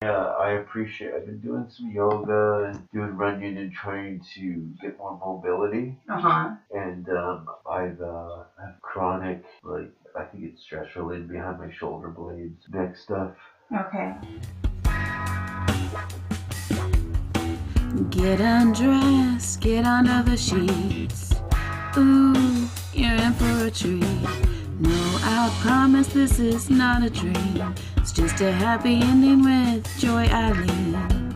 Yeah, I appreciate. I've been doing some yoga and doing running and trying to get more mobility. Uh-huh. And I've have chronic, like, I think it's stress related behind my shoulder blades, neck stuff. Okay. Get undressed, get under the sheets. Ooh, you're in for a treat. No, I promise this is not a dream. It's just a happy ending with Joy Eileen.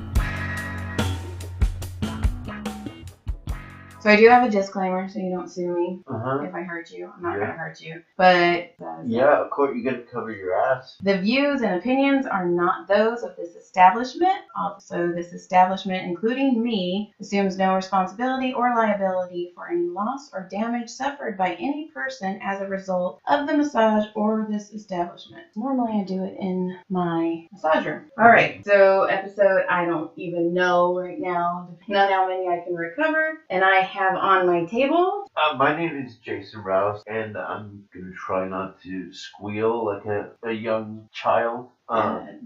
So I do have a disclaimer so you don't sue me Uh-huh. if I hurt you. I'm not going to hurt you. But Yeah, of course, you gotta cover your ass. the views and opinions are not those of this establishment. Also, this establishment, including me, assumes no responsibility or liability for any loss or damage suffered by any person as a result of the massage or this establishment. Normally I do it in my massage room. Alright, so episode I don't even know right now, depending on how many I can recover. And I have on my table. My name is Jason Rouse, and I'm gonna try not to squeal like a young child,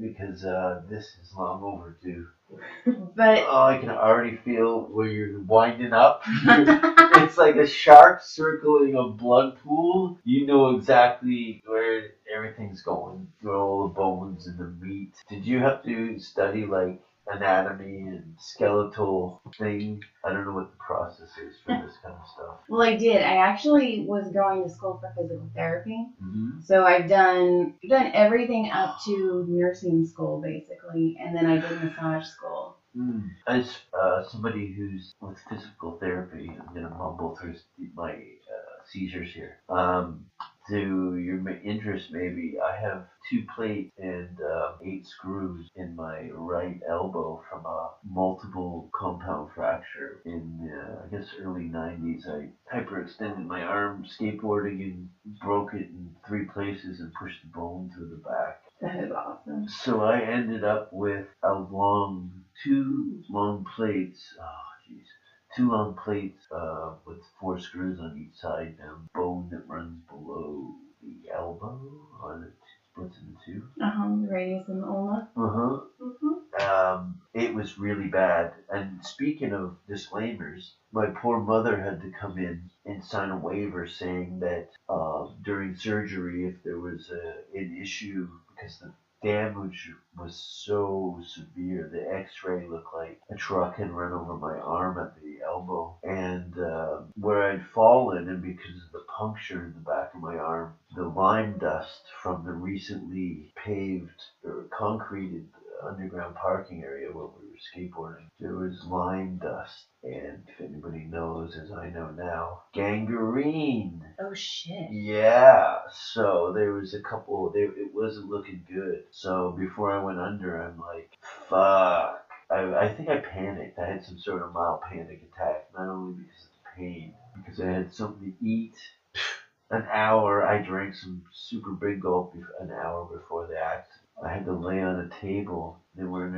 because this is long overdue. But Oh, I can already feel where you're winding up. It's like a shark circling a blood pool. You know exactly where everything's going, through all the bones and the meat. Did you have to study like anatomy and skeletal thing? I don't know what the process is for this kind of stuff. Well, I did. I actually was going to school for physical therapy. Mm-hmm. So I've done everything up to nursing school, basically, and then I did massage school. As somebody who's with physical therapy, I'm gonna mumble through my seizures here. To your interest, maybe I have 2 plates and 8 screws in my right elbow from a multiple compound fracture in I guess early 90s. I hyperextended my arm skateboarding and broke it in 3 places and pushed the bone through the back. That is awesome. So I ended up with two long plates. Oh, jeez. 2 long plates with 4 screws on each side, and bone that runs below the elbow, or the splits into 2. The radius and the ulna. It was really bad. And speaking of disclaimers, my poor mother had to come in and sign a waiver saying that during surgery, if there was an issue, because the damage was so severe, the x-ray looked like a truck had run over my arm at the elbow, and where I'd fallen, and because of the puncture in the back of my arm, the lime dust from the recently paved or concreted underground parking area where we were skateboarding, there was lime dust, and if anybody knows, as I know now, gangrene. Oh shit. Yeah, so there was a couple, it wasn't looking good. So before I went under, I'm like, fuck. I think I panicked. I had some sort of mild panic attack, not only because of the pain, because I had something to eat. An hour, I drank some super big gulp an hour before the accident. I had to lay on a table. They weren't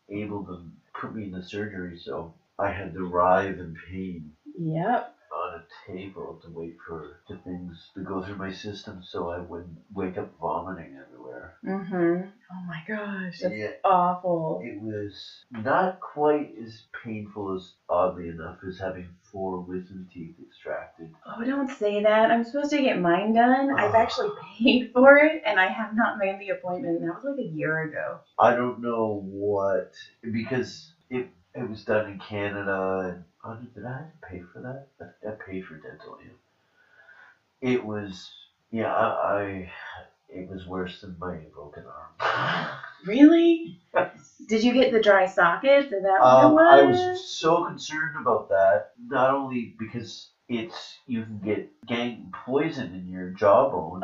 able to put me in the surgery, so I had to writhe in pain. Yep. On a table to wait for the things to go through my system so I wouldn't wake up vomiting everywhere. Oh my gosh, that's awful. It was not quite as painful as, oddly enough, as having 4 wisdom teeth extracted. Oh, don't say that. I'm supposed to get mine done. I've actually paid for it, and I have not made the appointment. That was like a year ago. I don't know what, because it was done in Canada, and did I have to pay for that? I paid for dental, yeah. It was, it was worse than my broken arm. Really? Did you get the dry sockets? Is that what it was? I was so concerned about that, not only because you can get poison in your jawbone,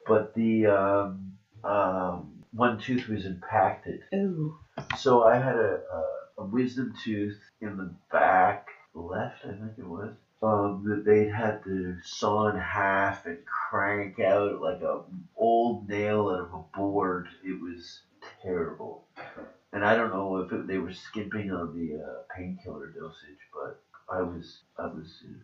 but the one tooth was impacted. Ooh. So I had a wisdom tooth in the back left, I think it was, that they'd had to saw in half and crank out like a old nail out of a board. It was terrible. And I don't know if they were skimping on the painkiller dosage, but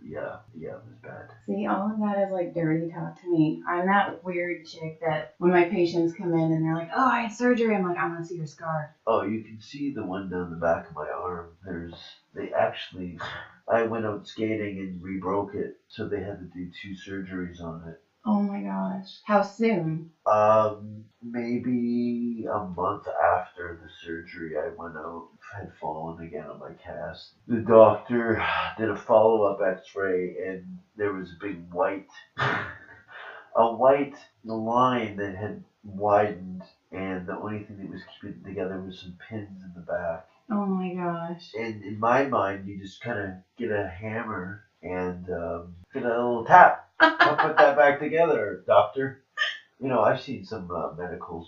yeah, it was bad. See, all of that is like dirty talk to me. I'm that weird chick that when my patients come in and they're like, oh, I had surgery, I'm like, I want to see your scar. Oh, you can see the one down the back of my arm. I went out skating and re-broke it, so they had to do 2 surgeries on it. Oh my gosh. How soon? Maybe a month after the surgery, I went out, had fallen again on my cast. The doctor did a follow-up x-ray, and there was a big a white line that had widened, and the only thing that was keeping it together was some pins in the back. Oh my gosh. And in my mind, you just kind of get a hammer and get a little tap. I'll put that back together, doctor. You know, I've seen some medical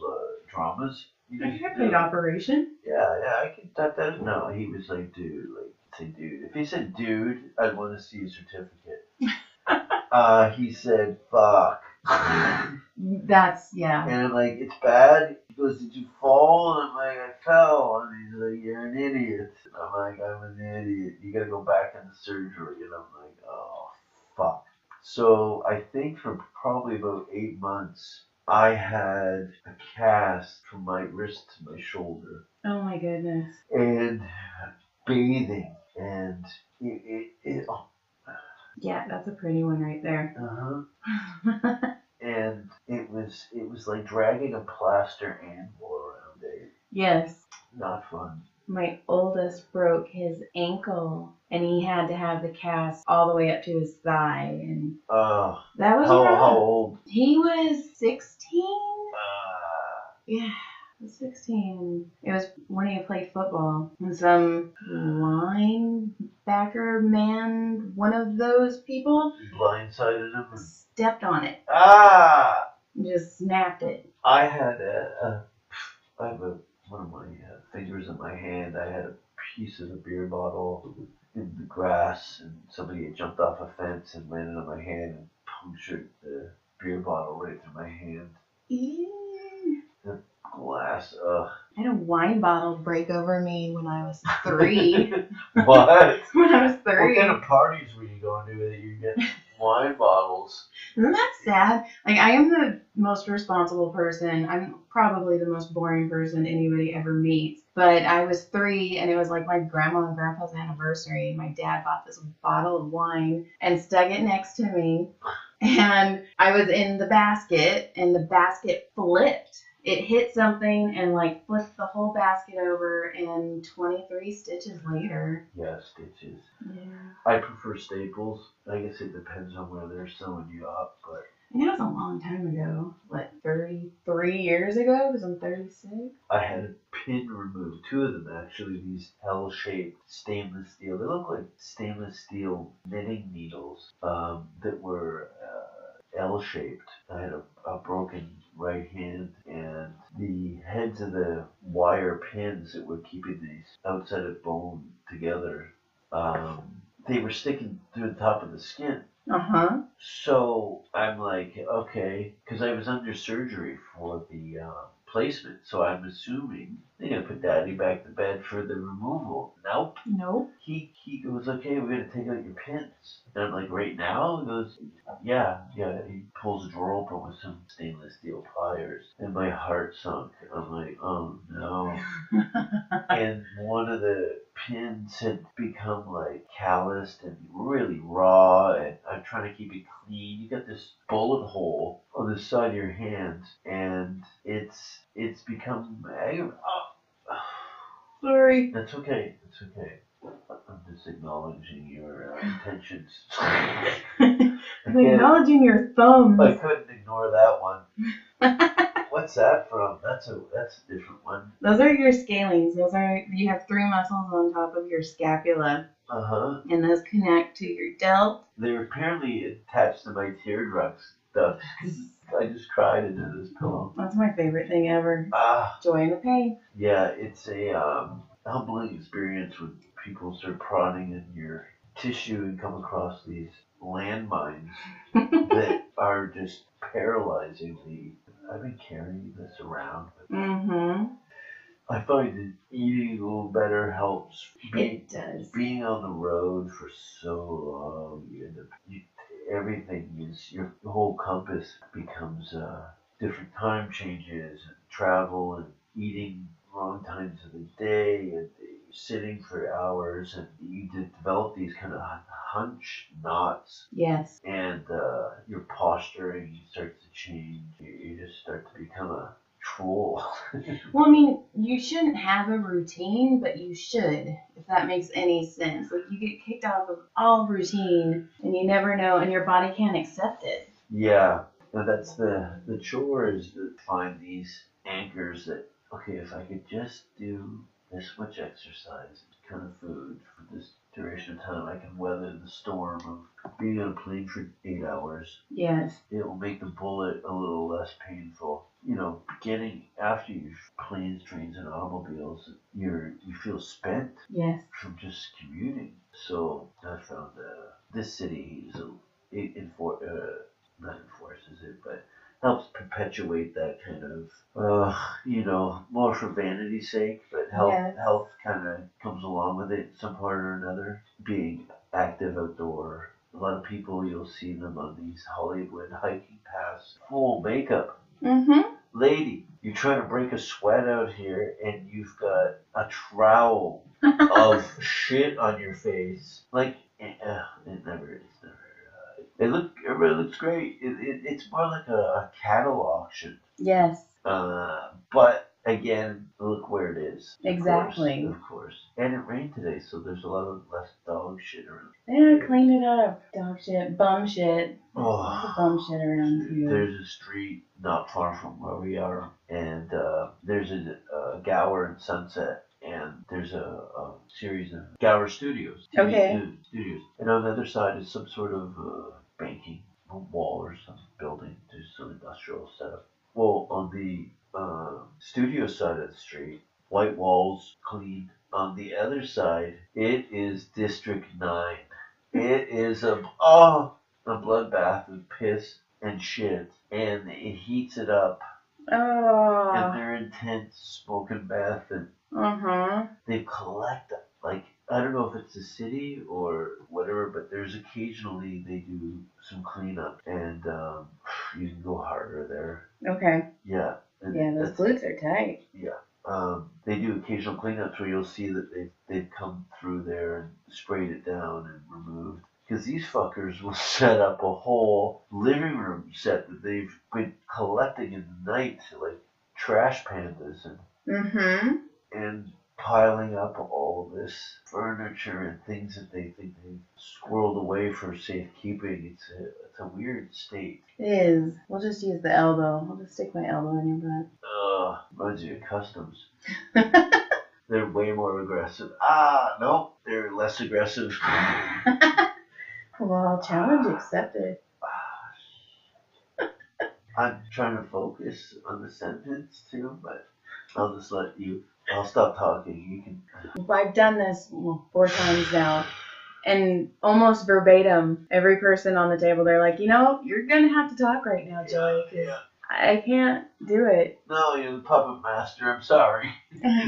dramas. Complete operation. Yeah, I can. That. No, he was like, dude, say dude. If he said dude, I'd want to see a certificate. He said, fuck. That's, yeah. And I'm like, it's bad. He goes, did you fall? And I'm like, I fell. And he's like, you're an idiot. And I'm like, I'm an idiot. You gotta go back into surgery. And I'm like, oh, fuck. So I think for probably about 8 months, I had a cast from my wrist to my shoulder. Oh my goodness. And bathing. And oh. Yeah, that's a pretty one right there. Uh-huh. And it was like dragging a plaster anvil around it. Yes. Not fun. My oldest broke his ankle, and he had to have the cast all the way up to his thigh, and that was how old? He was 16. Yeah, he was 16. It was when he played football, and some linebacker man, one of those people, blindsided him. Stepped on it. Just snapped it. I had one of my fingers in my hand. I had a piece of a beer bottle in the grass, and somebody had jumped off a fence and landed on my hand and punctured the beer bottle right through my hand. The glass, ugh. I had a wine bottle break over me when I was 3. What? When I was 3. What kind of parties were you going to that you get wine bottles? Isn't that sad? Like, I am the most responsible person. I'm probably the most boring person anybody ever meets. But I was 3, and it was like my grandma and grandpa's anniversary, and my dad bought this bottle of wine and stuck it next to me. And I was in the basket, and the basket flipped. It hit something and like flipped the whole basket over, and 23 stitches later. Yeah, stitches. Yeah. I prefer staples. I guess it depends on where they're sewing you up, but. I know it was a long time ago. What, 33 years ago? Because I'm 36. I had a pin removed. 2 of them actually. These L-shaped stainless steel. They look like stainless steel knitting needles that were L-shaped. I had a broken right hand, and the heads of the wire pins that were keeping these outside of bone together, they were sticking through the top of the skin. Uh-huh. So I'm like, okay, because I was under surgery for the placement, so I'm assuming they're gonna put Daddy back to bed for the removal. Nope. He goes, okay, we're gonna take out your pins. And I'm like, right now? He goes, yeah. He pulls a drawer open with some stainless steel pliers, and my heart sunk. I'm like, oh no. And one of the pins had become like calloused and really raw, and I'm trying to keep it clean. You got this bullet hole on the side of your hand, and it's become. Sorry. That's okay. I'm just acknowledging your intentions. I'm acknowledging your thumbs. I couldn't ignore that one. What's that from? That's a different one. Those are your scalenes. You have 3 muscles on top of your scapula. Uh-huh. And those connect to your delt. They're apparently attached to my teardrop stuff. I just cried into this pillow. That's my favorite thing ever. Joy in the pain. Yeah, it's a humbling experience when people start prodding in your tissue and come across these landmines that are just paralyzing me. I've been carrying this around. Mm-hmm. I find that eating a little better helps. It does. Being on the road for so long, everything is, your whole compass becomes different time changes and travel and eating wrong times of the day and sitting for hours, and you develop these kind of hunch knots. Yes. And your posturing starts to change. You just start to become a troll. Well, I mean, you shouldn't have a routine, but you should, if that makes any sense. Like, you get kicked off of all routine, and you never know, and your body can't accept it. Yeah, and that's the chore, is to find these anchors that, okay, if I could just do this much exercise, kind of food for this duration of time, I can weather the storm of being on a plane for 8 hours. Yes. It will make the bullet a little less painful. You know, getting after your planes, trains, and automobiles, you feel spent. Yes. From just commuting. So I found this city not enforces it, but helps perpetuate that kind of, more for vanity's sake, but health kind of comes along with it in some part or another. Being active outdoor. A lot of people, you'll see them on these Hollywood hiking paths, full makeup. Mm-hmm. Lady, you're trying to break a sweat out here, and you've got a trowel of shit on your face. Like, it never. Everybody looks great. It's more like a cattle auction. Yes. But again, look where it is. Exactly. Of course. And it rained today, so there's a lot of less dog shit around. Yeah, clean it up. Dog shit, bum shit. Oh, lots of bum shit around here. There's a street not far from where we are, and there's a Gower and Sunset, and there's a series of Gower Studios. TV studios. And on the other side is some sort of banking, a wall or some building. There's some industrial setup. Well, on the studio side of the street, white walls, clean. On the other side, it is District 9. It is a bloodbath of piss and shit, and it heats it up. Oh. And they're intense smoking bath, and they collect, like, I don't know if it's the city or whatever, but there's occasionally they do some cleanup, and you can go harder there. Okay. Yeah. Yeah, those glutes are tight. Yeah. They do occasional cleanups where you'll see that they've come through there and sprayed it down and removed. Because these fuckers will set up a whole living room set that they've been collecting in the night, like trash pandas, and piling up all this furniture and things that they think they've squirreled away for safekeeping. It's a weird state. It is. We'll just use the elbow. I'll just stick my elbow in your butt. Reminds you of customs. They're way more aggressive. Nope, they're less aggressive. Well, challenge accepted. I'm trying to focus on the sentence too, but I'll just let you. I'll stop talking. You can. I've done this 4 times now, and almost verbatim, every person on the table, they're like, you're gonna have to talk right now, Joey, because I can't do it. No, you're the puppet master. I'm sorry. I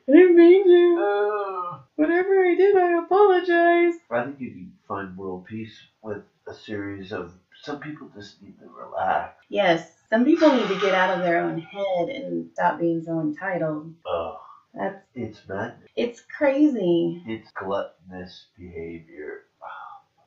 didn't mean to. Whatever I did, I apologize. I think you can find world peace with a series of. Some people just need to relax. Yes, some people need to get out of their own head and stop being so entitled. It's madness. It's crazy. It's gluttonous behavior.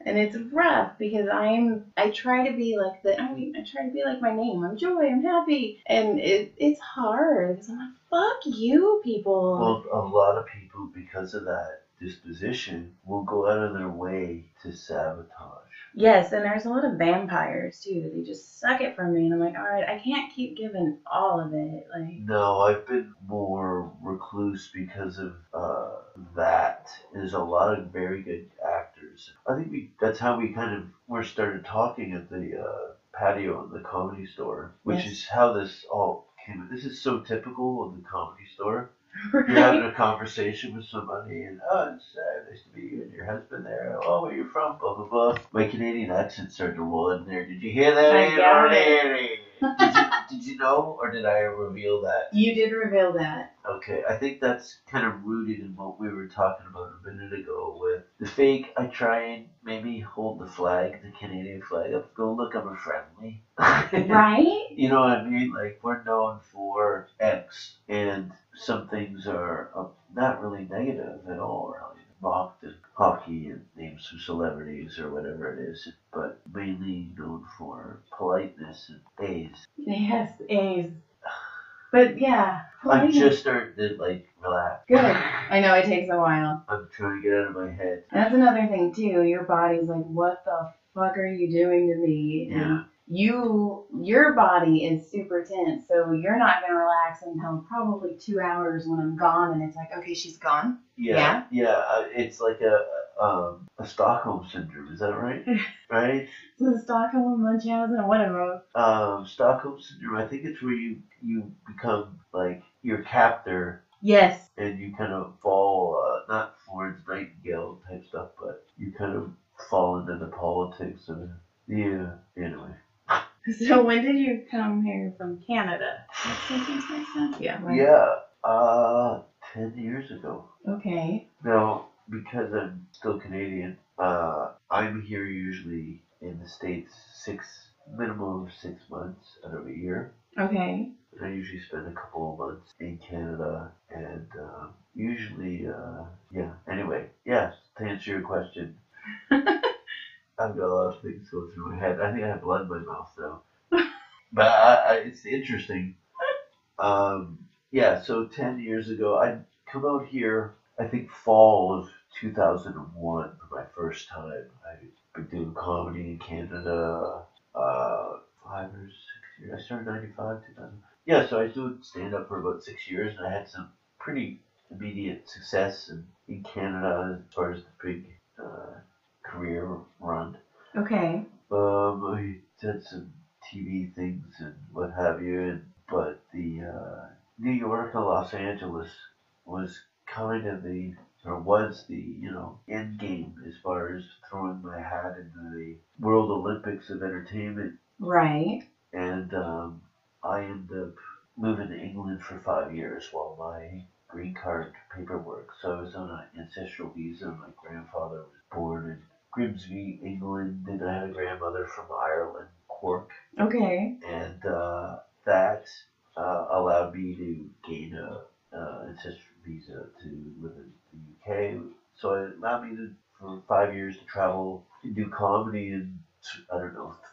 And it's rough because I try to be like I try to be like my name. I'm joy, I'm happy. And it's hard because I'm like, fuck you, people. Well, a lot of people, because of that disposition, will go out of their way to sabotage. Yes, and there's a lot of vampires too. They just suck it from me, and I'm like, all right, I can't keep giving all of it. Like, no, I've been more recluse because of that. There's a lot of very good actors. I think that's how we kind of started talking at the patio in the Comedy Store, which is how this all came. This is so typical of the Comedy Store. Right. You're having a conversation with somebody, and it's nice to meet you and your husband there. Oh, where you from? Blah blah blah. My Canadian accent started to roll in there. Did you hear that? I got it. Did you know, or did I reveal that? You did reveal that. Okay, I think that's kind of rooted in what we were talking about a minute ago with the fake. I try and maybe hold the flag, the Canadian flag up, go look, I'm friendly. Right? You know what I mean? Like, we're known for X, and some things are not really negative at all, really. Mocked in hockey and names of celebrities or whatever it is, but mainly known for politeness and A's. Yes, A's. But yeah. I'm just starting to, like, relax. Good. I know it takes a while. I'm trying to get out of my head. That's another thing too. Your body's like, what the fuck are you doing to me? Yeah. And your body is super tense, so you're not gonna relax until probably 2 hours when I'm gone, and it's like, okay, she's gone. Yeah. It's like a Stockholm syndrome. Is that right? Right? So the Stockholm Munchausen, what am I? Stockholm syndrome. I think it's where you become like your captor. Yes. And you kind of fall, not Florence Nightingale type stuff, but you kind of fall into the politics of it. Yeah. Anyway. So when did you come here from Canada? That sentence makes sense? Yeah. Right. Yeah. 10 years ago. Okay. Now, because I'm still Canadian, I'm here usually in the States minimum of 6 months out of a year. Okay. I usually spend a couple of months in Canada, and usually, Anyway, yes, to answer your question, I've got a lot of things going through my head. I think I have blood in my mouth now. But it's interesting. So 10 years ago, I'd come out here, I think fall of 2001 for my first time. I'd been doing comedy in Canada 5 or 6 years. I started 95, 2000. Yeah, so I was doing stand-up for about 6 years, and I had some pretty immediate success in Canada as far as the big career run. Okay. I did some TV things and what have you, but the New York and Los Angeles was kind of was the end game as far as throwing my hat into the World Olympics of entertainment. Right. And I ended up moving to England for 5 years while my green card paperwork. So I was on an ancestral visa. My grandfather was born in Grimsby, England, and I had a grandmother from Ireland, Cork. Okay. And that allowed me to gain a ancestral visa to live in the UK. So it allowed me for 5 years to travel and do comedy in,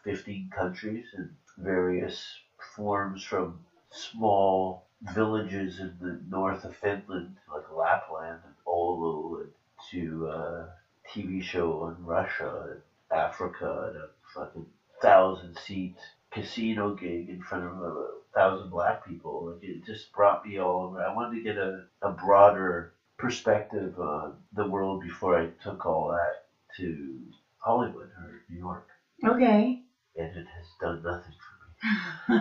15 countries in various forms, from small villages in the north of Finland, like Lapland and Oulu, and to a TV show in Russia and Africa, and a fucking 1,000-seat casino gig in front of 1,000 black people. Like, it just brought me all over. I wanted to get a broader perspective on the world before I took all that to Hollywood or New York. Okay. And it has done nothing for me.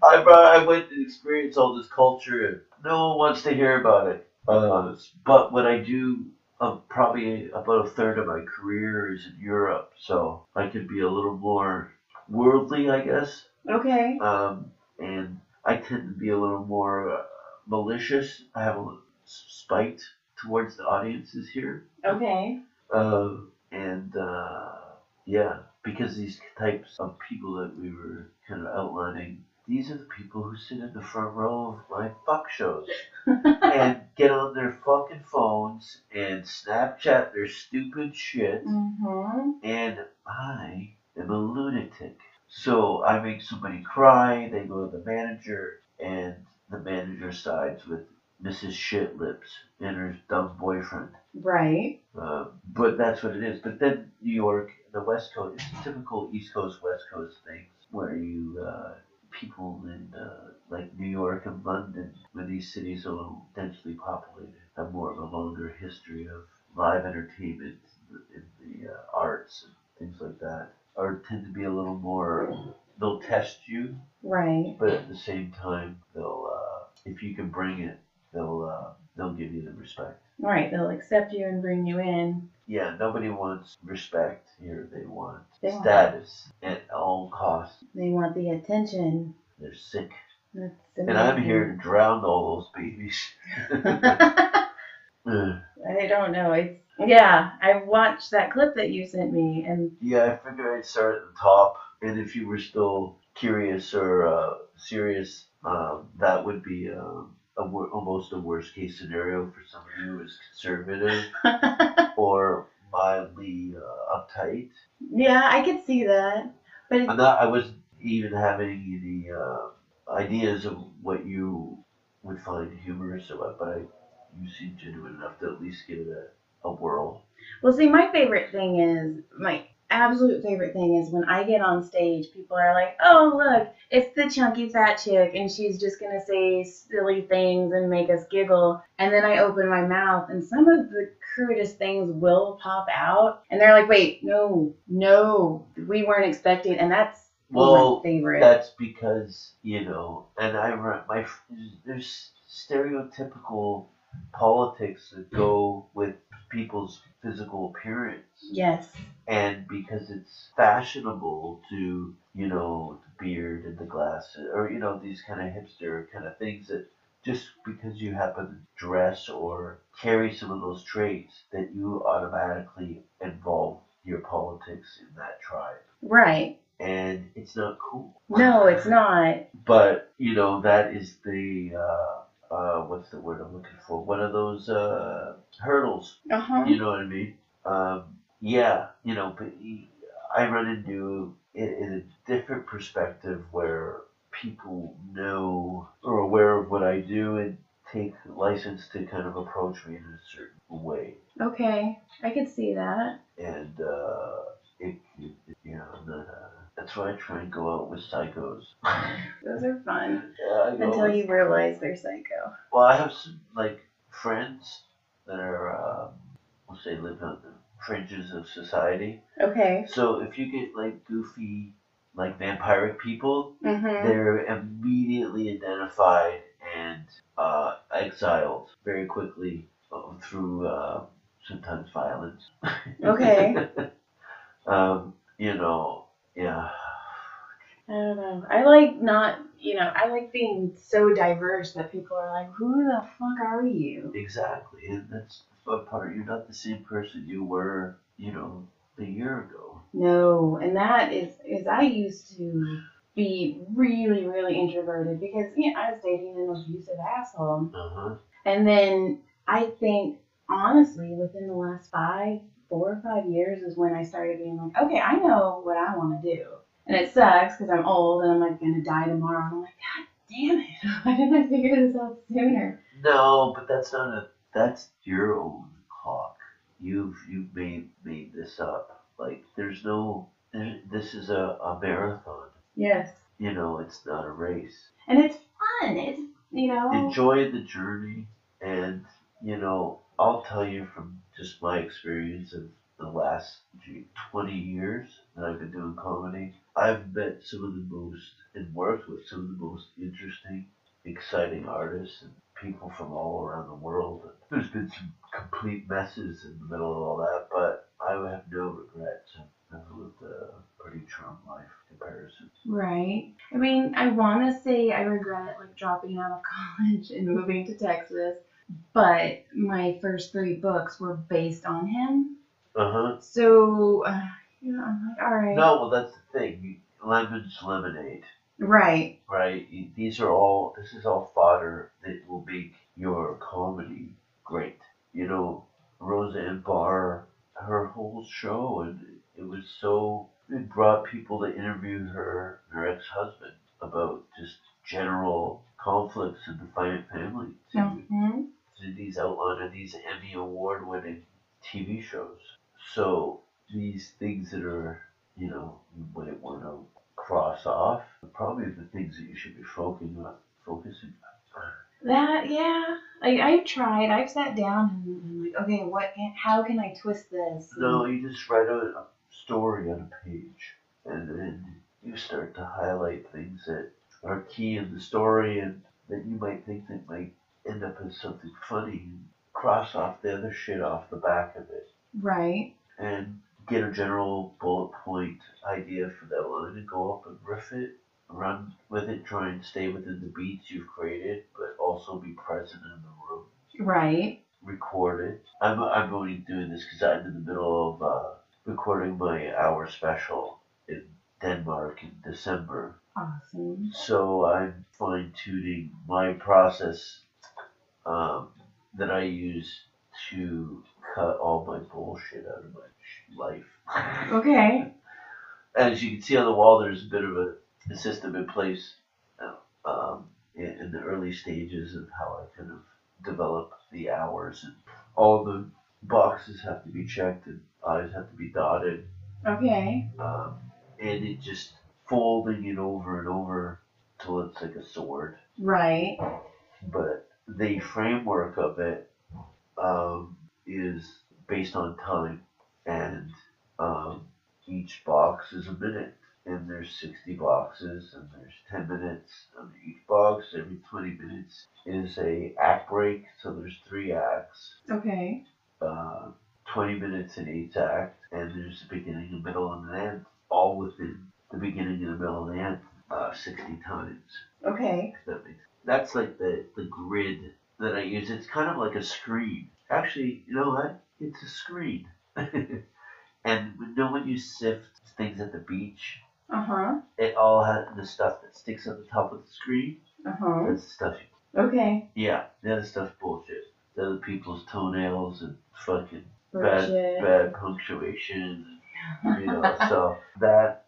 I went to experience all this culture, and no one wants to hear about it. But what I do, probably about a third of my career is in Europe, so I could be a little more worldly, I guess. Okay. And I tend to be a little more malicious. I have a spite towards the audiences here. Okay. Because these types of people that we were kind of outlining, these are the people who sit in the front row of my fuck shows and get on their fucking phones and Snapchat their stupid shit. Mm-hmm. And I am a lunatic. So I make somebody cry, they go to the manager, and the manager sides with Mrs. Shitlips and her dumb boyfriend. Right. But that's what it is. But then New York, the West Coast, it's typical East Coast, West Coast things where people in like New York and London, when these cities are a little densely populated, have more of a longer history of live entertainment in the arts and things like that, or tend to be a little more, they'll test you. Right. But at the same time, they'll, if you can bring it, they'll give you the respect. Right, they'll accept you and bring you in. Yeah, nobody wants respect here. They want They want- status at all costs. They want the attention. They're sick. That's And I'm here to drown all those babies. I don't know. Yeah, I watched that clip that you sent me, and Yeah, I figured I'd start at the top, and if you were still curious or serious, that would be almost a worst case scenario for somebody who is conservative or mildly uptight. yeah, I could see that. But I wasn't even having any ideas of what you would find humorous about, but you seem genuine enough to at least give it a whirl. well, see, my absolute favorite thing is when I get on stage, people are like, "Oh, look, it's the chunky fat chick, and she's just gonna say silly things and make us giggle." And then I open my mouth, and some of the crudest things will pop out, and they're like, "Wait, no, we weren't expecting," and that's my favorite. That's because and there's stereotypical politics that go with people's physical appearance. Yes. And because it's fashionable to, the beard and the glasses, or, these kind of hipster kind of things that just because you happen to dress or carry some of those traits that you automatically involve your politics in that tribe. Right. And it's not cool. No, it's not. But, that is the, what's the word I'm looking for? One of those hurdles. Uh-huh. You know what I mean? Yeah, but I run into it in a different perspective where people know or aware of what I do and take license to kind of approach me in a certain way. Okay, I could see that. And that's why I try and go out with psychos. Those are fun. Yeah, until you realize they're psycho. Well, I have some friends that are we'll say live on the fringes of society. Okay. So if you get goofy vampiric people, Mm-hmm. they're immediately identified and exiled very quickly through sometimes violence. Okay. Yeah. I don't know. I like being so diverse that people are like, who the fuck are you? Exactly. And that's the fun part. You're not the same person you were, a year ago. No, and that is I used to be really, really introverted because I was dating an abusive asshole. Uh-huh. And then I think honestly within the last 4 or 5 years is when I started being like, okay, I know what I want to do. And it sucks because I'm old and I'm going to die tomorrow. And I'm like, God damn it. Why didn't I figure this out sooner? No, but that's your own clock. You've made this up. This is a marathon. Yes. It's not a race. And it's fun. It's, Enjoy the journey. And, I'll tell you from just my experience of the last 20 years that I've been doing comedy, I've met some of the most and worked with some of the most interesting, exciting artists and people from all around the world. There's been some complete messes in the middle of all that, but I have no regrets. I've lived a pretty charmed life in comparison. Right. I mean, I want to say I regret dropping out of college and moving to Texas, but my first 3 books were based on him. Uh-huh. So, I'm like, all right. No, well, that's the thing. Lemon's lemonade. Right. Right. This is all fodder that will make your comedy great. Roseanne Barr, her whole show, and it brought people to interview her ex-husband about just general conflicts in the family. Mm-hmm. These outlined these Emmy award-winning TV shows. So these things that are, you might want to cross off, are probably the things that you should be focusing on. That, yeah. I've tried. I've sat down and like, okay, how can I twist this? No, you just write a story on a page, and then you start to highlight things that are key in the story and that you might think that might end up as something funny. cross off the other shit off the back of it, Right. and get a general bullet point idea for that line and go up and riff it, run with it, try and stay within the beats you've created, but also be present in the room. Right. Record it. I'm only doing this because I'm in the middle of recording my hour special in Denmark in December. Awesome. So I'm fine tuning my process that I use to cut all my bullshit out of my life. Okay. As you can see on the wall, there's a bit of a system in place in the early stages of how I kind of develop the hours, and all the boxes have to be checked and I's have to be dotted. Okay. And it just folding it over and over till it's like a sword. Right. But the framework of it is based on time, and each box is a minute, and there's 60 boxes, and there's 10 minutes on each box. Every 20 minutes is a act break, so there's 3 acts. Okay. 20 minutes in each act, and there's a beginning, a middle, and an end, all within the beginning and the middle and the end, 60 times. Okay. That's like the grid that I use. It's kind of like a screen. Actually, you know what? It's a screen. And when you sift things at the beach, it all has the stuff that sticks on the top of the screen. That's the stuff. Okay. Yeah, the other stuff's bullshit. The other people's toenails and fucking bad punctuation. You know, so that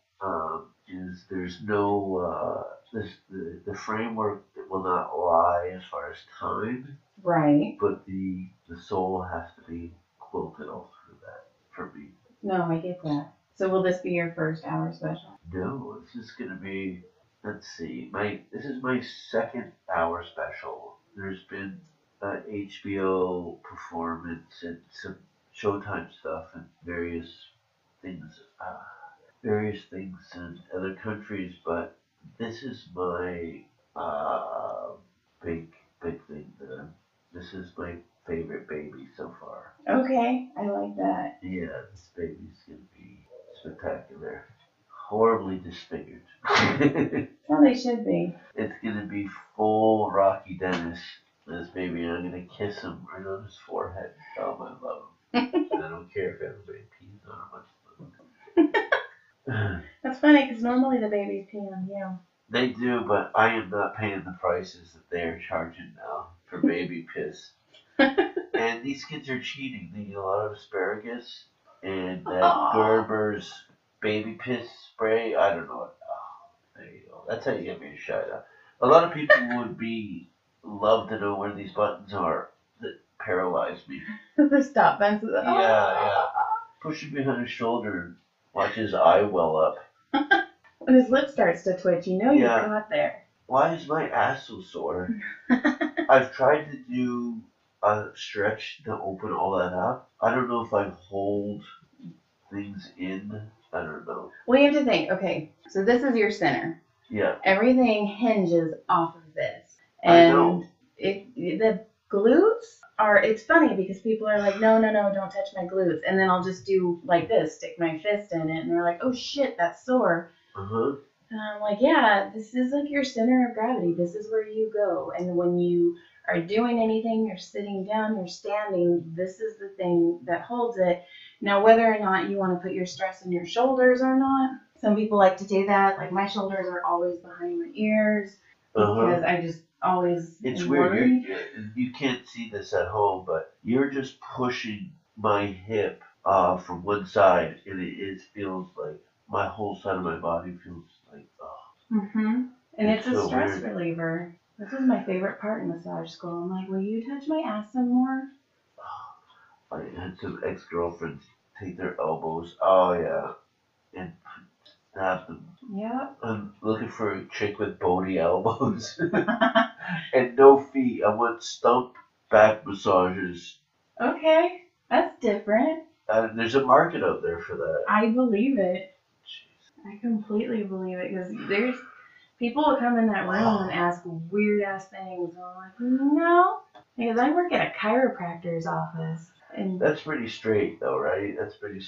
is there's no the framework that will not lie as far as time. Right. But the soul has to be quilted all through that for me. No, I get that. So will this be your first hour special? No, this is gonna be. Let's see. This is my second hour special. There's been an HBO performance and some Showtime stuff and various things in other countries, but this is my big thing. This is my favorite baby so far. Okay, I like that. Yeah, this baby's gonna be spectacular. Horribly disfigured. Well, they should be. It's gonna be full Rocky Dennis. This baby, and I'm gonna kiss him right on his forehead. Tell him I love him. And I don't care if everybody pees on him. That's funny because normally the babies pee on you. They do, but I am not paying the prices that they're charging now for baby piss. And these kids are cheating. They eat a lot of asparagus and that Gerber's baby piss spray. I don't know what. Oh, there you go. That's how you get me to shut up. A lot of people would love to know where these buttons are that paralyze me. The stop buttons. Yeah. Push him behind his shoulder and watch his eye well up. When his lip starts to twitch, you know you got there. Why is my ass so sore? I've tried to do a stretch to open all that up. I don't know if I hold things in. I don't know. Well, you have to think, okay, so this is your center. Yeah. Everything hinges off of this. I And know. The glutes it's funny because people are like, no, don't touch my glutes. And then I'll just do like this, stick my fist in it. And they're like, oh shit, that's sore. And I'm like, yeah, this is like your center of gravity. This is where you go. And when you are doing anything, you're sitting down, you're standing, this is the thing that holds it. Now, whether or not you want to put your stress in your shoulders or not, some people like to do that. Like my shoulders are always behind my ears because I just always It's worried. weird. You can't see this at home, but you're just pushing my hip from one side, and it feels like my whole side of my body feels like, And it's a so stress weird. reliever. This was my favorite part in massage school. I'm like, will you touch my ass some more? I had some ex-girlfriends take their elbows, and stab them. Yep. I'm looking for a chick with bony elbows and no feet. I want stump back massages. Okay, that's different. There's a market out there for that. I believe it. Jeez. I completely believe it because there's people will come in that room and ask weird ass things. And I'm like, no. Because I work at a chiropractor's office, and That's pretty straight though, right? That's pretty,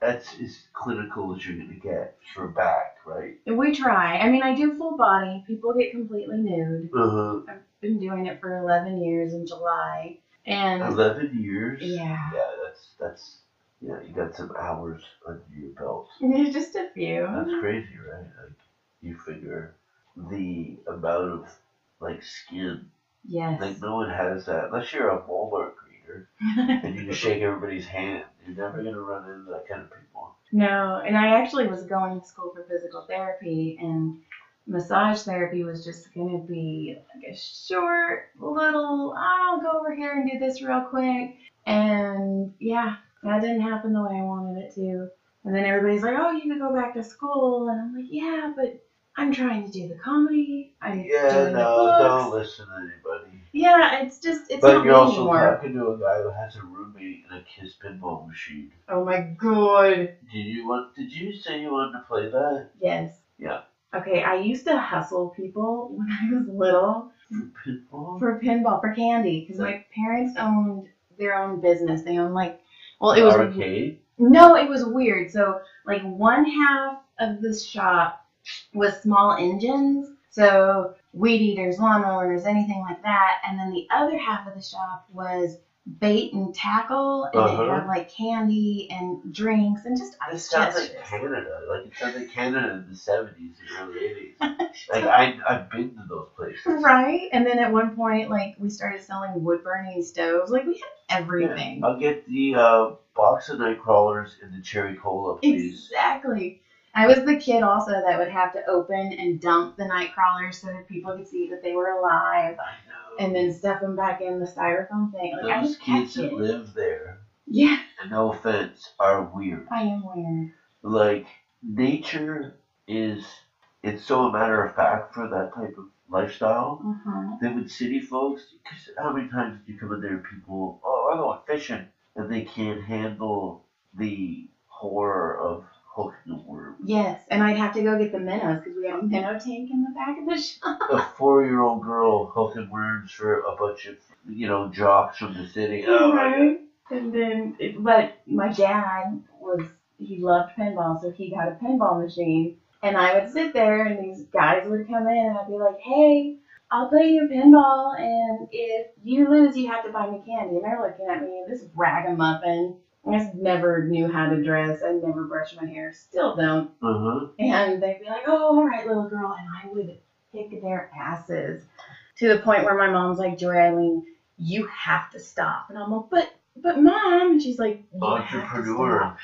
that's as clinical as you're gonna get for back, right? we try. I mean, I do full body. People get completely nude. Uh-huh. I've been doing it for 11 years in July. And 11 years? yeah. Yeah, that's, yeah, you got some hours under your belt. Just a few. That's crazy, right? Like, you figure the amount of, like, skin. Yes. Like, no one has that, unless you're a Walmart greeter, and you can shake everybody's hand. You're never gonna run into that kind of people. No, and I actually was going to school for physical therapy, and massage therapy was just going to be like a short little, I'll go over here and do this real quick. And yeah, that didn't happen the way I wanted it to. And then everybody's like, oh, you could go back to school. And I'm like, yeah, but I'm trying to do the comedy. I'm doing the books. Don't listen to anybody. Yeah, it's not But me you're also anymore. talking to a guy who has a roommate and a Kiss pinball machine. Oh my god. Did you say you wanted to play that? Yes. Yeah. Okay, I used to hustle people when I was little. For pinball? For candy, because my parents owned their own business. They owned it was arcade? No, it was weird. So like one half of the shop was small engines, so weed eaters, lawnmowers, anything like that, and then the other half of the shop was bait and tackle, and it had like candy and drinks and just ice. It sounds like Canada. Like it sounds like Canada in the 70s and early 80s. Like I've been to those places. Right, and then at one point, like we started selling wood burning stoves. Like we had everything. Yeah. I'll get the box of night crawlers and the cherry cola, please. Exactly. I was the kid also that would have to open and dump the night crawlers so that people could see that they were alive. I know. And then stuff them back in the styrofoam thing. Like those kids that live there. Yeah. No offense, are weird. I am weird. Like nature it's so a matter of fact for that type of lifestyle. Then with city folks, because how many times do you come in there and people, oh, I'm going fishing, and they can't handle the horror of hooking a worm. Yes, and I'd have to go get the minnows because we had a minnow tank in the back of the shop. A 4-year-old girl hooking worms for a bunch of, jocks from the city. Oh, right. And then, but my dad he loved pinball, so he got a pinball machine. And I would sit there, and these guys would come in, and I'd be like, hey, I'll play you pinball, and if you lose, you have to buy me candy. And they're looking at me, this ragamuffin. I just never knew how to dress. I never brushed my hair. Still don't. And they'd be like, oh, all right, little girl. And I would kick their asses to the point where my mom's like, Joy, Eileen, you have to stop. And I'm like, but Mom. And she's like, you entrepreneur. have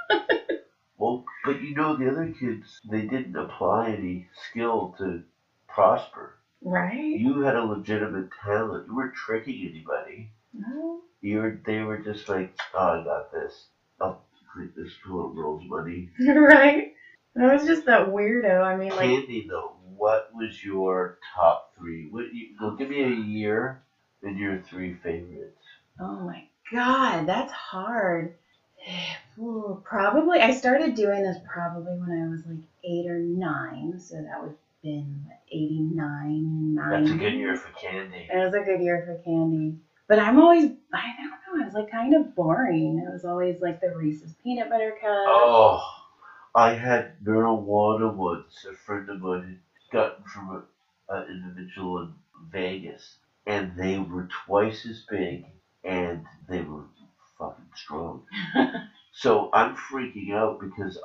to stop. Well, but the other kids, they didn't apply any skill to prosper. Right. You had a legitimate talent. You weren't tricking anybody. No. They were just like, oh, I got this. I'll take this little girl's money. Right. I was just that weirdo. I mean, Candy, though, what was your top 3? Give me a year and your 3 favorites. Oh my God, that's hard. Ooh, probably, I started doing this probably when I was like 8 or 9, so that would have been 89, 90. That's a good year for candy. It was a good year for candy. But I don't know, I was like kind of boring. It was always like the Reese's peanut butter cup. Oh, I had marijuana once. A friend of mine had gotten from an individual in Vegas, and they were twice as big, and they were fucking strong. So I'm freaking out because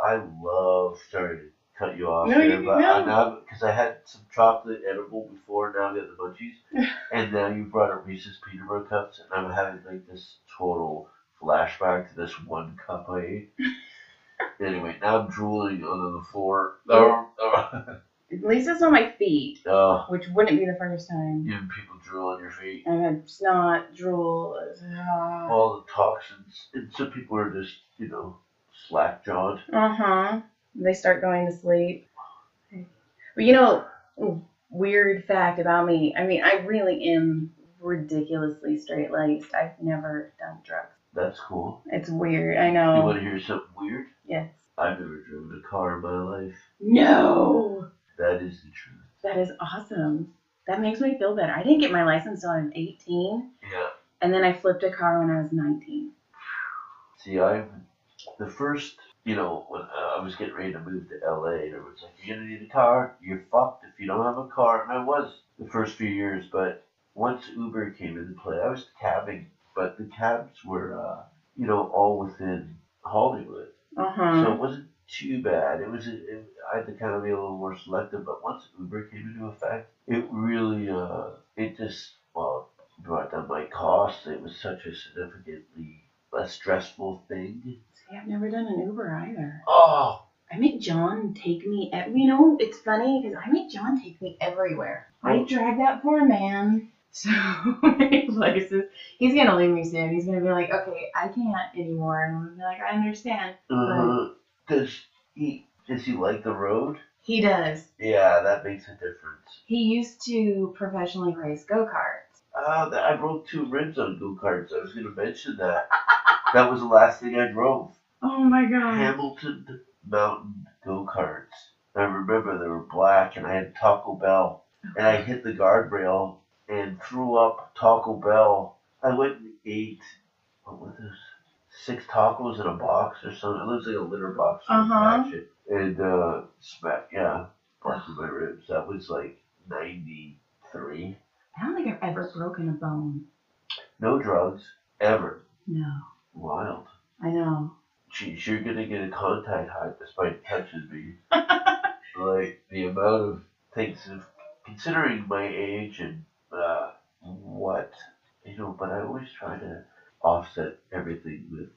sorry to cut you off here, but now because I had some chocolate edible before, now I got the munchies, and now you brought up Reese's peanut butter cups, and I'm having like this total flashback to this one cup I ate. Anyway, now I'm drooling on the floor. At least it's on my feet, which wouldn't be the first time. Even people drool on your feet. I had snot, drool. All the toxins. And some people are just, slack-jawed. They start going to sleep. But weird fact about me. I mean, I really am ridiculously straight-laced. I've never done drugs. That's cool. It's weird, I know. You want to hear something weird? Yes. I've never driven a car in my life. No! That is the truth. That is awesome. That makes me feel better. I didn't get my license until I was 18. Yeah. And then I flipped a car when I was 19. See, the first, when I was getting ready to move to LA, there was like, you're gonna need a car, you're fucked if you don't have a car. And I was the first few years, but once Uber came into play, I was cabbing, but the cabs were, all within Hollywood. So it wasn't too bad. I had to kind of be a little more selective, but once Uber came into effect, it really, brought down my costs. It was such a significantly less stressful thing. See, I've never done an Uber either. Oh, I make John take me, it's funny because I make John take me everywhere. I drag that poor man so many places. He's going to leave me soon. He's going to be like, okay, I can't anymore. And I'm going to be like, I understand. Does he like the road? He does. Yeah, that makes a difference. He used to professionally race go-karts. I broke 2 ribs on go-karts. I was going to mention that. That was the last thing I drove. Oh my God. Hamilton Mountain go-karts. I remember they were black and I had Taco Bell. And I hit the guardrail and threw up Taco Bell. I went and ate, what was this? 6 tacos in a box or something. It looks like a litter box. And busted my ribs. That was like 93. I don't think I've ever broken a bone. No drugs, ever. No. Wild. I know. Geez, you're gonna get a contact high despite touching me. Like, the amount of things, considering my age and but I always try to offset everything with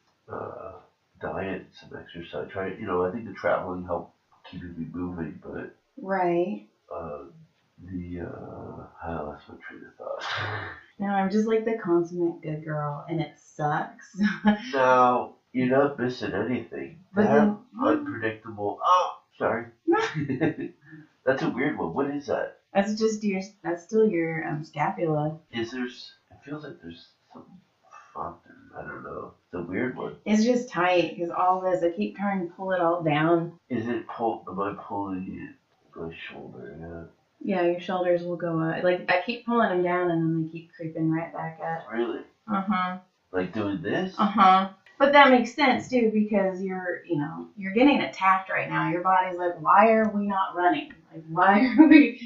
diet and some exercise. I think the traveling helped keeping me moving, but right. I lost my train of thought. No, I'm just like the consummate good girl, and it sucks. No, you're not missing anything. But then, unpredictable. Oh, sorry. That's a weird one. What is that? That's still your scapula. It feels like there's something fucked. I don't know. It's a weird one. It's just tight because all this, I keep trying to pull it all down. Am I pulling it? My shoulder, yeah. Yeah, your shoulders will go up. Like, I keep pulling them down and then they keep creeping right back up. Really? Uh-huh. Like doing this? Uh-huh. But that makes sense, too, because you're getting attacked right now. Your body's like, why are we not running? Like, why are we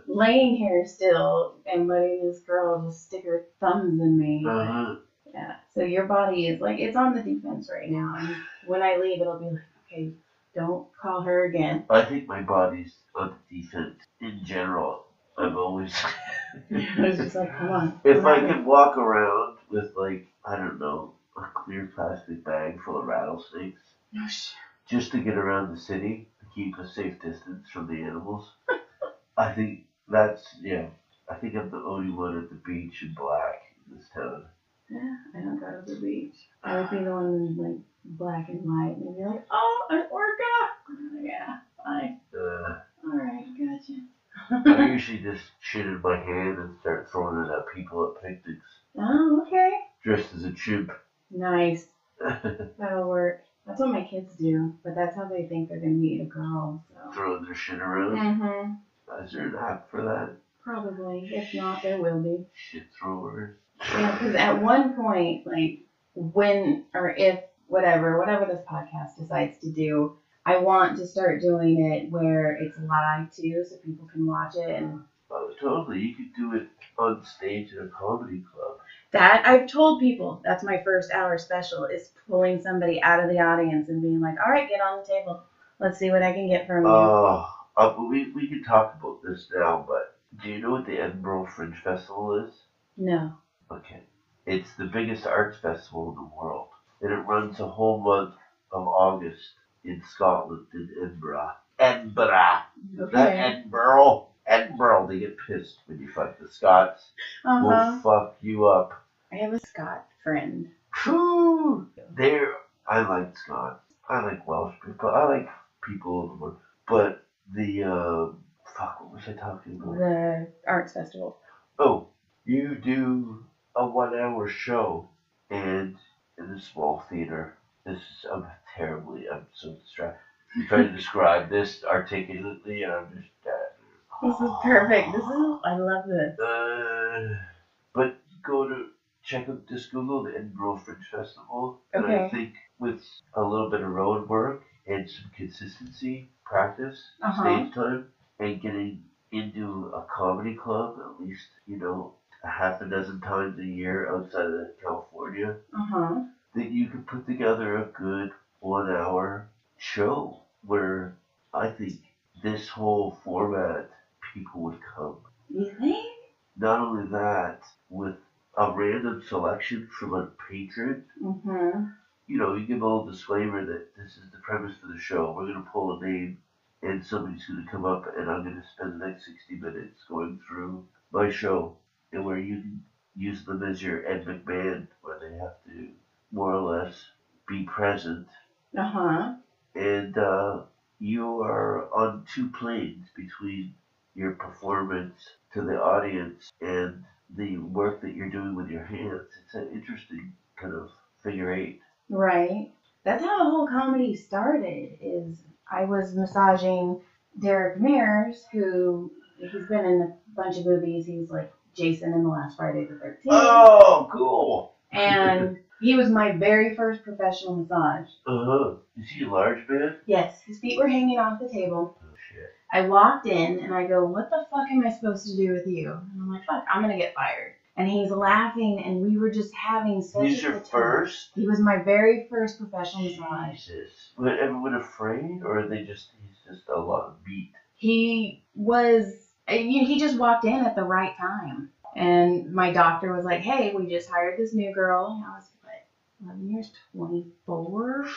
laying here still and letting this girl just stick her thumbs in me? Uh-huh. Yeah. So your body is like, it's on the defense right now. And when I leave, it'll be like, okay, don't call her again. I think my body's on the defense in general. I'm always... It's just like, come on. If I could walk around with, like, I don't know, a clear plastic bag full of rattlesnakes, just to get around the city, to keep a safe distance from the animals, I think I think I'm the only one at the beach in black in this town. Yeah, I don't go to the beach. I would be the one in, like, black and white, and they'd be like, oh, an orca! Yeah, fine. Alright, gotcha. I usually just shit in my hand and start throwing it at people at picnics. Oh, okay. Dressed as a chimp. Nice. That'll work. That's what my kids do, but that's how they think they're gonna meet a girl. So. Throwing their shit around? Mm-hmm. Is there an app for that? Probably. If not, there will be. Shit throwers. Yeah, because at one point, like, when or if whatever this podcast decides to do, I want to start doing it where it's live too, so people can watch it. And oh, totally. You could do it on stage at a comedy club. That I've told people. That's my first hour special, is pulling somebody out of the audience and being like, all right, get on the table. Let's see what I can get from you. We can talk about this now, but do you know what the Edinburgh Fringe Festival is? No. Okay. It's the biggest arts festival in the world. And it runs a whole month of August in Scotland, in Edinburgh. Edinburgh! Okay. Not Edinburgh! Edinburgh! They get pissed when you fuck the Scots. Will fuck you up. I have a Scot friend. Whew! I like Scots. I like Welsh people. I like people of the world. But what was I talking about? The arts festival. Oh, you do a 1 hour show and in a small theater. I'm so distracted. I'm trying to describe this articulately and I'm just This is perfect. I love this. But go to just Google the Edinburgh Fringe Festival. And I Okay. think with a little bit of road work and some consistency, practice, Uh-huh. stage time, and getting into a comedy club at least, a half a dozen times a year outside of California, Uh-huh. that you could put together a good 1 hour show where I think this whole format, people would come. You think? Not only that, with a random selection from a patron, Mm-hmm. you give a little disclaimer that this is the premise for the show. We're going to pull a name and somebody's going to come up and I'm going to spend the next 60 minutes going through my show, and where you can use them as your Ed McMahon, where they have to more or less be present. Uh-huh. And you are on two planes between your performance to the audience and the work that you're doing with your hands. It's an interesting kind of figure eight. Right. That's how the whole comedy started. Is I was massaging Derek Mears, who he's been in a bunch of movies. He's like Jason in the last Friday the 13th. Oh, cool. And he was my very first professional massage. Uh-huh. Is he a large man? Yes, his feet were hanging off the table. Oh, shit. I walked in and I go, what the fuck am I supposed to do with you? And I'm like, fuck, I'm gonna get fired. And he's laughing, and we were just having such He's a your good time. first? He was my very first professional massage. Jesus. Was everyone afraid, or are he's just a lot of beat? He just walked in at the right time. And my doctor was like, hey, we just hired this new girl. And I was like, 11 years, 24?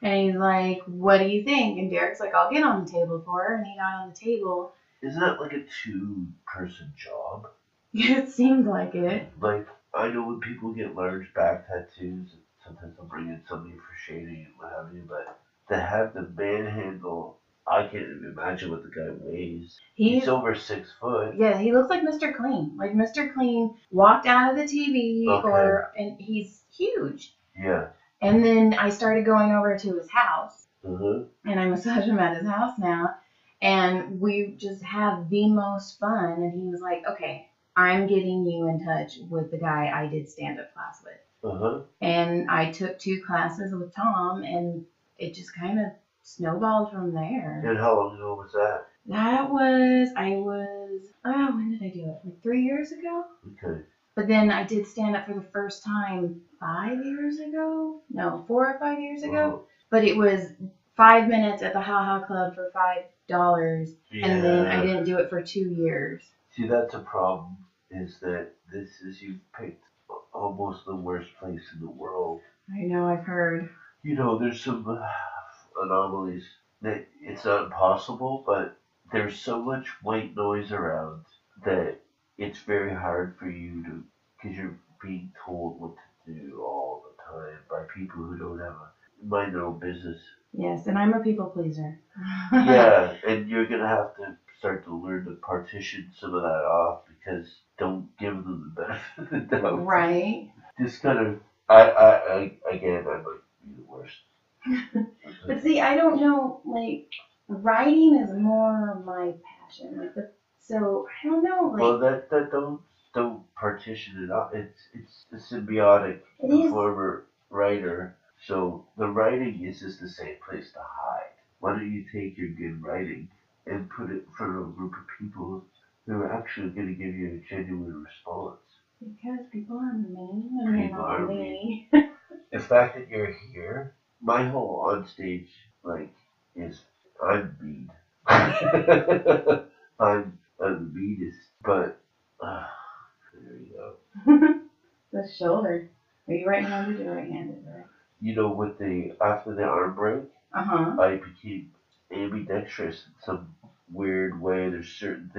And he's like, what do you think? And Derek's like, I'll get on the table for her. And he got on the table. Isn't that like a 2-person job? It seems like it. Like, I know when people get large back tattoos, sometimes they'll bring in somebody for shading and what have you, but to have the manhandle, I can't even imagine what the guy weighs. He's over 6 foot. Yeah, he looks like Mr. Clean. Like Mr. Clean walked out of the TV, and he's huge. Yeah. And then I started going over to his house, Uh-huh. and I massage him at his house now, and we just have the most fun. And he was like, okay, I'm getting you in touch with the guy I did stand-up class with. Uh-huh. And I took 2 classes with Tom, and it just kind of snowballed from there. And how long ago was that? When did I do it? Like 3 years ago? Okay. But then I did stand up for the first time 5 years ago? No, 4 or 5 years ago. Wow. But it was 5 minutes at the Ha Ha Club for $5. Yeah. And then I didn't do it for 2 years. See, that's a problem, is that you've picked almost the worst place in the world. I know, I've heard. There's some anomalies that it's not impossible, but there's so much white noise around that it's very hard for you to, because you're being told what to do all the time by people who don't have mind their own business. Yes, and I'm a people pleaser. Yeah, and you're going to have to start to learn to partition some of that off, because don't give them the benefit of the doubt. Right. Just kind of, I might be the worst. But see, I don't know, like, writing is more my passion. So I don't know, like. Well, that don't partition it up. It's a symbiotic performer writer. So the writing is just a safe place to hide. Why don't you take your good writing and put it in front of a group of people who are actually going to give you a genuine response? Because people are mean and they're not me. The fact that you're here, my whole onstage is I'm mean. I'm the meanest, but there you go. The shoulder. Are you right-handed or right-handed? Right? After the arm break, Uh-huh. I became ambidextrous in some weird way. There's certain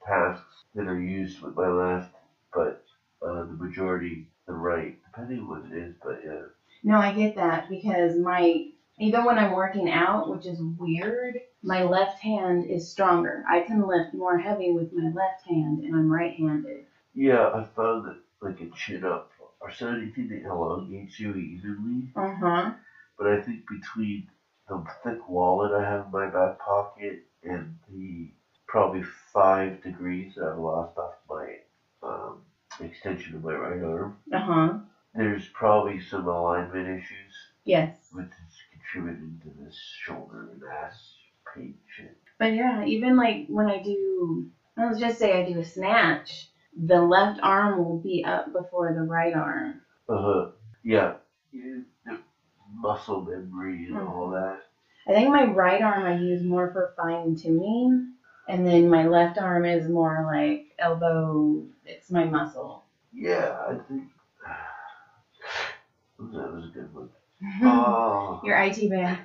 tasks that are used with my left, but the majority the right, depending on what it is. But yeah. No, I get that, because even when I'm working out, which is weird, my left hand is stronger. I can lift more heavy with my left hand, and I'm right-handed. Yeah, I found that like a chin up or anything that elongates you evenly. Uh-huh. But I think between the thick wallet I have in my back pocket and the probably 5 degrees that I've lost off my extension of my right arm. There's probably some alignment issues, Yes. which is contributing to this shoulder and ass pain shit. But yeah, even like when I do, let's just say I do a snatch, the left arm will be up before the right arm. Yeah. The muscle memory and all that. I think my right arm I use more for fine tuning, and then my left arm is more like elbow. It's my muscle. Yeah, I think that was a good one. Your IT band.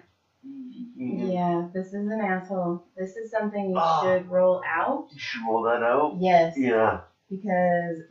Yeah, this is an asshole. This is something you should roll out. You should roll that out? Yes. Yeah. Because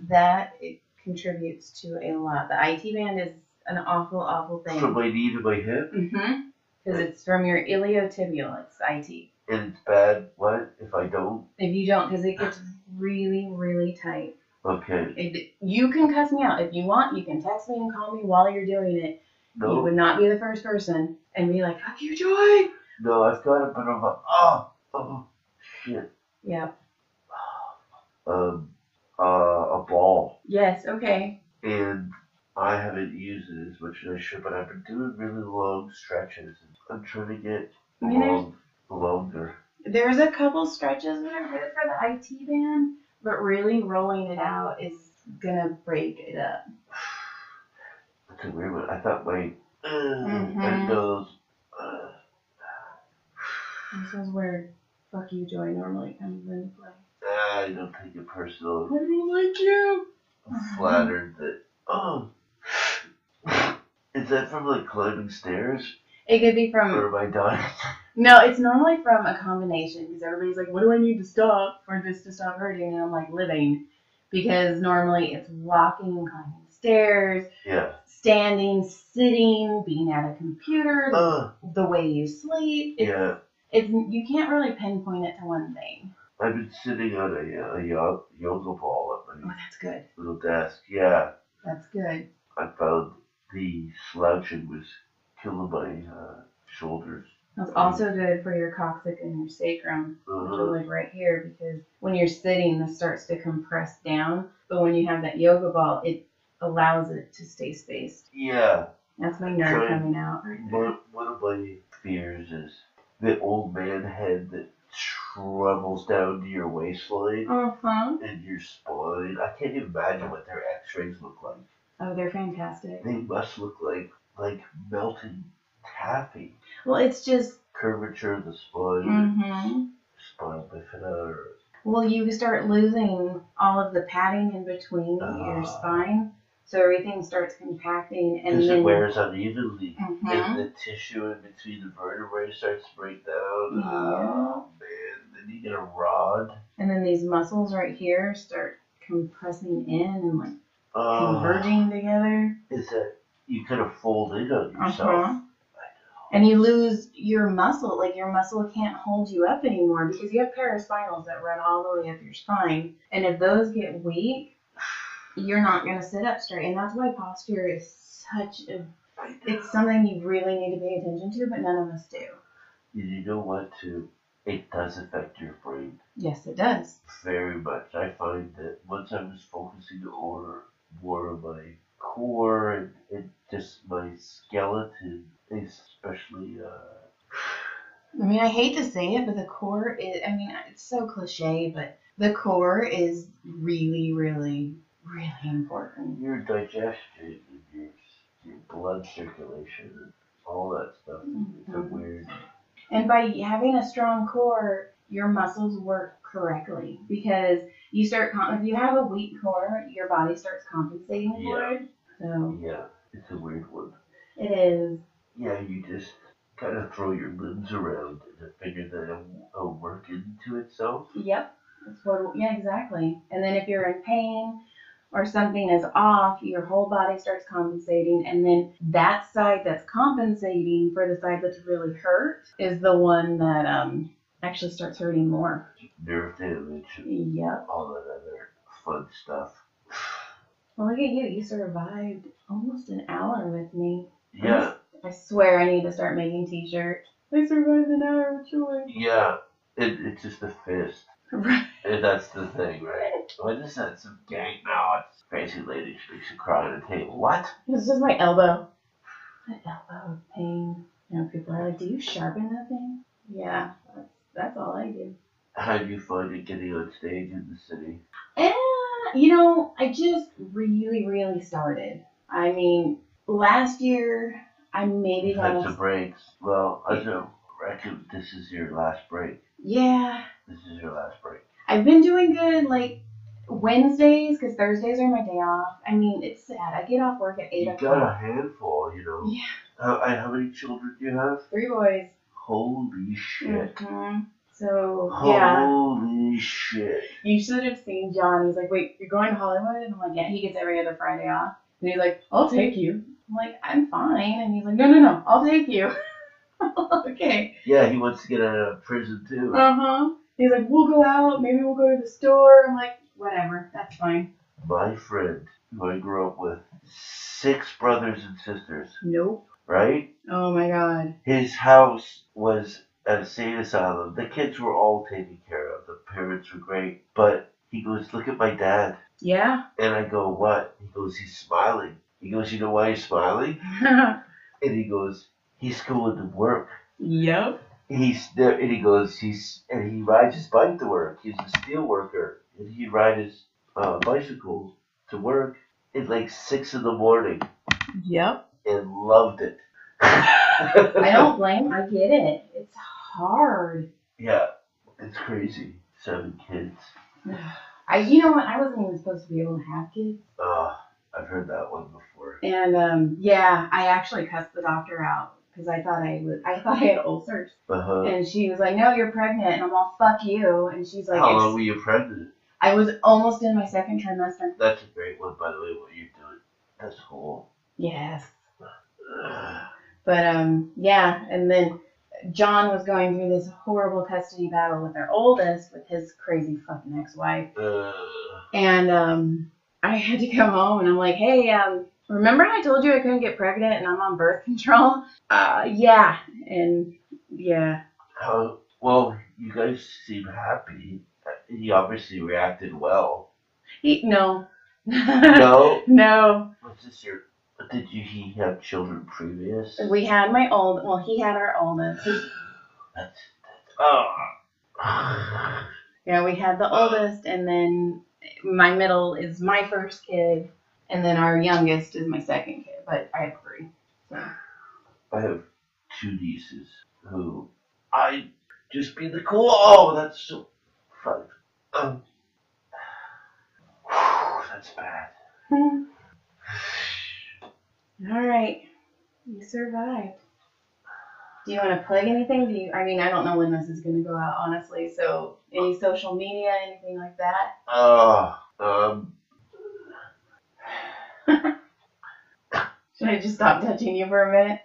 it contributes to a lot. The IT band is an awful, awful thing. From my knee to my hip? Because it's from your iliotibial. It's IT. And it's bad, what, if I don't? If you don't, because it gets really, really tight. Okay. You can cuss me out. If you want, you can text me and call me while you're doing it. No. You would not be the first person and be like, fuck you, Joy. No, I've got a bit of a, shit. Yeah. A ball. Yes, okay. And I haven't used it as much as I should, but I've been doing really long stretches. I'm trying to get longer. There's a couple stretches that are good for the IT band, but really rolling it out is gonna break it up. That's a weird one. I thought my nose. This is where fuck you, Joy normally comes into play. I don't take it personal. I don't like you. I'm flattered that. Is that from like climbing stairs? It could be from. Or am I dying? No, it's normally from a combination because everybody's like, what do I need to stop for this to stop hurting? And I'm like, living. Because normally it's walking and climbing stairs, standing, sitting, being at a computer, the way you sleep. You can't really pinpoint it to one thing. I've been sitting on a yoga ball at my that's good. little desk. Yeah. That's good. I found the slouching was killing my shoulders. That's also good for your coccyx and your sacrum, which are like right here, because when you're sitting, this starts to compress down. But when you have that yoga ball, it allows it to stay spaced. Yeah. That's my nerve coming out right there. One of my fears is the old man head that travels down to your waistline and your spine. I can't even imagine what their x-rays look like. Oh, they're fantastic. They must look like melting taffy. Well, it's just curvature of the spine, spinal bifida. Well, you start losing all of the padding in between your spine, so everything starts compacting, and then it wears unevenly, and the tissue in between the vertebrae starts to break down. Oh man! Then you get a rod, and then these muscles right here start compressing in and like converging together. Is that you kind of fold in on yourself? And you lose your muscle, like your muscle can't hold you up anymore because you have paraspinals that run all the way up your spine. And if those get weak, you're not going to sit up straight. And that's why posture is it's something you really need to pay attention to, but none of us do. You know what, too? It does affect your brain. Yes, it does. Very much. I find that once I was focusing more on my core and just my skeleton, especially I mean, I hate to say it, but the core is, I mean, it's so cliche, but the core is really, really, really important. Your digestion, your blood circulation, and all that stuff. It's a weird. And by having a strong core, your muscles work correctly because if you have a weak core, your body starts compensating for it. So yeah, it's a weird one. It is. Yeah, you just kind of throw your limbs around and figure that it'll work into itself. Yep. Yeah, exactly. And then if you're in pain or something is off, your whole body starts compensating. And then that side that's compensating for the side that's really hurt is the one that actually starts hurting more. Nerve damage. Yep. All that other fun stuff. Well, look at you. You survived almost an hour with me. Yeah. I swear I need to start making t-shirts. I survived an hour with Joy. Yeah. It's just a fist. Right. And that's the thing, right? What is that? Some gang? No, it's crazy lady. She makes you cry on the table. What? It's just my elbow. My elbow pain. People are like, do you sharpen that thing? Yeah, that's all I do. How do you find it getting on stage in the city? I just really, really started. I mean, last year, I maybe You've got had some breaks. Well, I don't reckon this is your last break. Yeah. This is your last break. I've been doing good, like, Wednesdays, because Thursdays are my day off. I mean, it's sad. I get off work at 8 o'clock. You got a handful, Yeah. How many children do you have? 3 boys. Holy shit. Mm-hmm. So, yeah. Holy shit. You should have seen John. He's like, wait, you're going to Hollywood? And I'm like, yeah, he gets every other Friday off. And he's like, I'll take you. I'm like, I'm fine. And he's like, no, I'll take you. Okay. Yeah, he wants to get out of prison too. Uh-huh. He's like, we'll go out. Maybe we'll go to the store. I'm like, whatever. That's fine. My friend, who I grew up with, 6 brothers and sisters. Nope. Right? Oh, my God. His house was at a sane asylum. The kids were all taken care of. The parents were great. But he goes, look at my dad. Yeah. And I go, what? He goes, he's smiling. He goes, you know why he's smiling? And he goes, he's going to work. Yep. He's there, and he goes, and he rides his bike to work. He's a steel worker, and he'd ride his bicycle to work at like 6 in the morning. Yep. And loved it. I don't blame. I get it. It's hard. Yeah, it's crazy. 7 kids. You know what? I wasn't even supposed to be able to have kids. I've heard that one before. And yeah, I actually cussed the doctor out because I thought I had ulcers. Uh-huh. And she was like, "No, you're pregnant," and I'm all, "Fuck you." And she's like, how long were you pregnant? I was almost in my 2nd trimester. That's a great one, by the way. What you're doing. That's cool. Yes. But yeah, and then John was going through this horrible custody battle with our oldest, with his crazy fucking ex-wife. And I had to come home, and I'm like, hey, remember I told you I couldn't get pregnant and I'm on birth control? Yeah. And yeah. Well, you guys seem happy. He obviously reacted well. No. No? No. What's this your... Did he have children previous? We had he had our oldest. Yeah, we had the oldest, and then my middle is my first kid, and then our youngest is my 2nd kid, but I have 3. So. I have 2 nieces who I just be the cool. Oh, that's so fun. That's bad. All right, you survived. Do you want to plug anything? I don't know when this is going to go out, honestly. So, any social media, anything like that? Should I just stop touching you for a minute?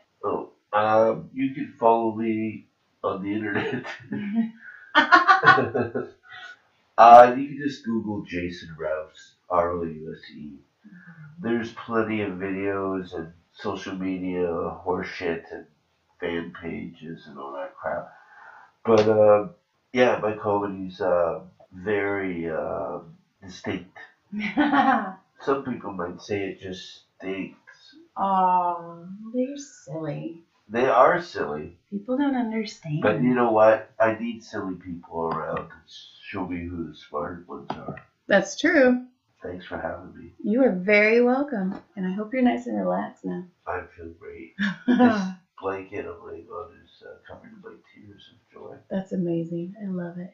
You can follow me on the internet. You can just Google Jason Rouse, Rouse. There's plenty of videos and social media, horseshit, and fan pages and all that crap. But yeah, my comedy's very distinct. Some people might say it just stinks. Oh, they're silly. They are silly. People don't understand. But you know what? I need silly people around to show me who the smart ones are. That's true. Thanks for having me. You are very welcome. And I hope you're nice and relaxed now. I feel great. This blanket I'm laying on is covered in my tears of joy. That's amazing. I love it.